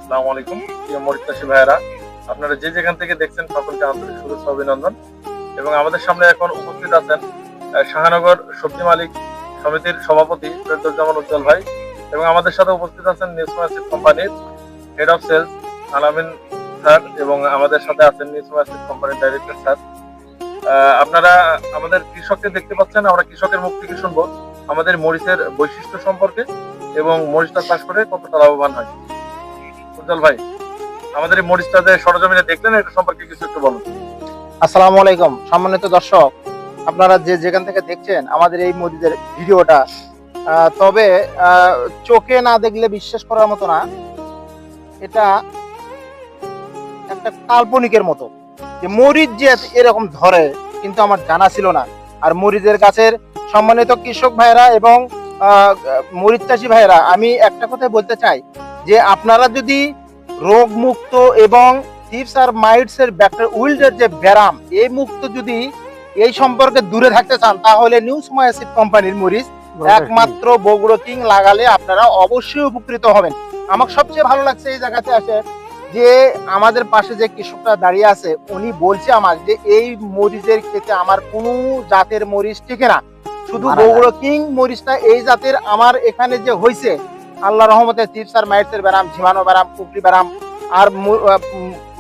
আসসালামু আলাইকুম প্রিয় মরিচ চাষী ভাইয়েরা, আপনারা যে যেখান থেকে দেখছেন সকলকে আন্তরিক শুভেচ্ছা অভিনন্দন। এবং আমাদের সামনে এখন উপস্থিত আছেন শাহানগর সবজি মালিক সমিতির সভাপতি ফেরদৌজ্জামান উজ্জ্বল ভাই, এবং আমাদের সাথে উপস্থিত আছেন নিউজমা সিড কোম্পানির হেড অফ সেলস আলামিন স্যার, এবং আমাদের সাথে আছেন নিউজমা সিড কোম্পানির ডাইরেক্টর স্যার। আপনারা আমাদের কৃষককে দেখতে পাচ্ছেন, আমরা কৃষকের মুখ থেকে শুনবো আমাদের মরিচের বৈশিষ্ট্য সম্পর্কে এবং মরিচটা চাষ করে কতটা লাভবান হয়। উজ্জ্বল ভাই, আমাদের এই মরিচটা যে সরজমিনে দেখলেন, এটা সম্পর্কে কিছু একটু বলুন। আসসালামু আলাইকুম সম্মানিত দর্শক, আপনারা যে যেখান থেকে দেখছেন আমাদের এই মরিচের ভিডিওটা, তবে চোখে না দেখলে বিশ্বাস করার মতো না। এটা একটা কাল্পনিকের মতো যে মরিচ যে এরকম ধরে, কিন্তু আমার জানা ছিল না। আর মরিচের গাছের সম্মানিত কৃষক ভাইরা এবং মরিচ চাষী ভাইরা, আমি একটা কথাই বলতে চাই যে আপনারা যদি রোগ মুক্ত এবং থিপস আর মাইটস এর ব্যাকটেরিয়া উইল্ডের যে ব্যারাম এই মুক্ত যদি এই সম্পর্কে দূরে থাকতে চান, তাহলে নিউজমা সিড কোম্পানির মরিচ একমাত্র বগুড়া কিং লাগালে আপনারা অবশ্যই উপকৃত হবেন। আমার সবচেয়ে ভালো লাগছে এই জায়গাতে আসে যে আমাদের পাশে যে কৃষকটা দাঁড়িয়ে আছে, উনি বলছে আমার যে এই মরিচের ক্ষেতে আমার কোনো জাতের মরিচ টিকে না, শুধু বগুড়া কিং মরিচটা এই জাতের আমার এখানে যে হয়েছে, আল্লাহ রহমতে থিপস আর মাইটস এর ব্যারাম, ঝিমানো ব্যারাম, কুকরি ব্যারাম আর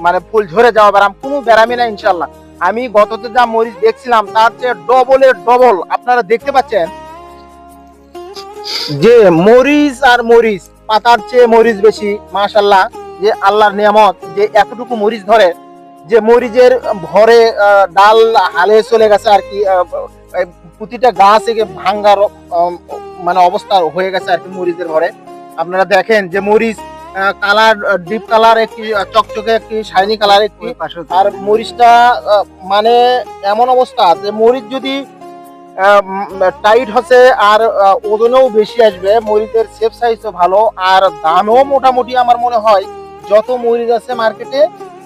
মানে ফুল ঝরে যাওয়া ব্যারাম কোনো ব্যারামই না ইনশাল্লাহ। আমি গততে যা মরিচ দেখছিলাম তার চেয়ে ডবলের ডবল আপনারা দেখতে পাচ্ছেন যে মরিচ আর মরিচ, পাতার চেয়ে মরিচ বেশি। মাশাল্লাহ, যে আল্লাহর নিয়ামত যে এতটুকু মরিচ ধরে, যে মরিচের ভরে ডাল হালে চলে গেছে আর কি, প্রতিটা গাছ থেকে ভাঙ্গার মানে অবস্থা হয়ে গেছে আর কি মরিচের ভরে। আপনারা দেখেন যে মরিচ কালার ডিপ কালার, একটি চকচকে, একটি শাইনি কালার, একটি আর মরিচটা মানে এমন অবস্থা যে মরিচ যদি টাইট হচ্ছে আর ওজনেও বেশি আসবে, মরিচের শেপ সাইজও ভালো আর দামও মোটামুটি আমার মনে হয় যত মরিচ আছে মার্কেটে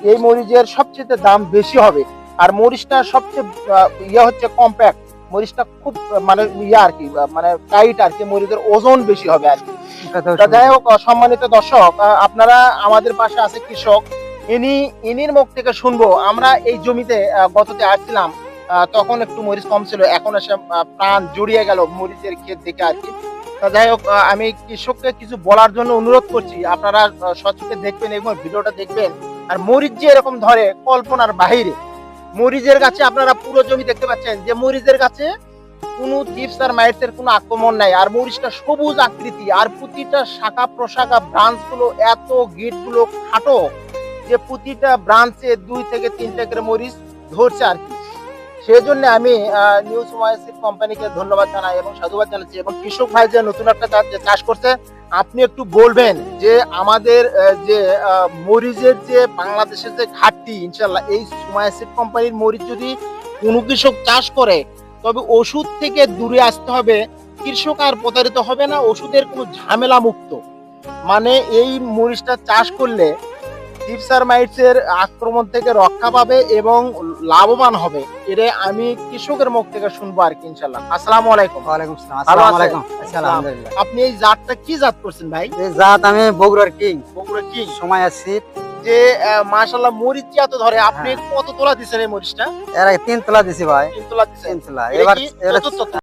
এই মরিচের সবচেয়ে দাম বেশি হবে। আর মরিচটা সবচেয়ে ইয়ে হচ্ছে কম্প্যাক্ট, মরিচটা খুব মানে ইয়ে আর কি, মানে টাইট আর কি, মরিচের ওজন বেশি হবে আর কি। যাই হোক সম্মানিত দর্শক, আপনারা আমাদের পাশে আছে কৃষক, ইনির মুখ থেকে শুনবো। আমরা এই জমিতে গততে আসছিলাম, তখন একটু মরিচ কম ছিল, এখন এসে প্রাণ জড়িয়ে গেল মরিচের ক্ষেত দেখে আর কি। যাই হোক, আমি কৃষককে কিছু বলার জন্য অনুরোধ করছি, আপনারা সচেতন দেখবেন এবং ভিডিওটা দেখবেন। আর মরিচ যে এরকম ধরে কল্পনার বাহিরে। মরিচের গাছে আপনারা পুরো জমি দেখতে পাচ্ছেন যে মরিচের গাছে কোনো থিপস আর মাইটস এর কোনো আক্রমণ নাই, আর মরিচটা সবুজ আকৃতি, আর প্রতিটা শাখা প্রশাখা ব্রাঞ্চ গুলো এত গিট গুলো খাটো যে প্রতিটা ব্রাঞ্চে 2 থেকে 3টা করে মরিচ ধরছে আর কি। সেজন্য আমি নিউজমা সিড কোম্পানিকে ধন্যবাদ জানাই এবং সাধুবাদ জানাচ্ছি। এবং কৃষক ভাই যে নতুন একটা চাষ করছে, আপনি একটু বলবেন যে আমাদের যে মরিচের যে বাংলাদেশের যে ঘাটতি, ইনশাল্লাহ এই নিউজমা সিড কোম্পানির মরিচ যদি কোনো কৃষক চাষ করে, তবে ওষুধ থেকে দূরে আসতে হবে, কৃষক আর প্রতারিত হবে না, ওষুধের কোনো ঝামেলা মুক্ত। মানে এই মরিচটা চাষ করলে থিপস আর মাইটস এর আক্রমণ থেকে রক্ষা পাবে এবং লাভবান হবে। এটা আমি কৃষকের মুখ থেকে শুনবো আর কি ইনশাআল্লাহ। আসসালামু আলাইকুম। ওয়ালাইকুম আসসালাম। আসসালামু আলাইকুম। আলহামদুলিল্লাহ। আপনি এই জাতটা কি জাত করছেন ভাই? এই জাত আমি বগুড়ার কিং, বগুড়া কিং সময় আসছি। যে মাশাআল্লাহ মরিচ এত ধরে, আপনি কত তোলা দিছেন এই মরিচটা? এর আগে 3 তোলা দিছি ভাই। 3 তোলা দিছেন। 3 তোলা। এবার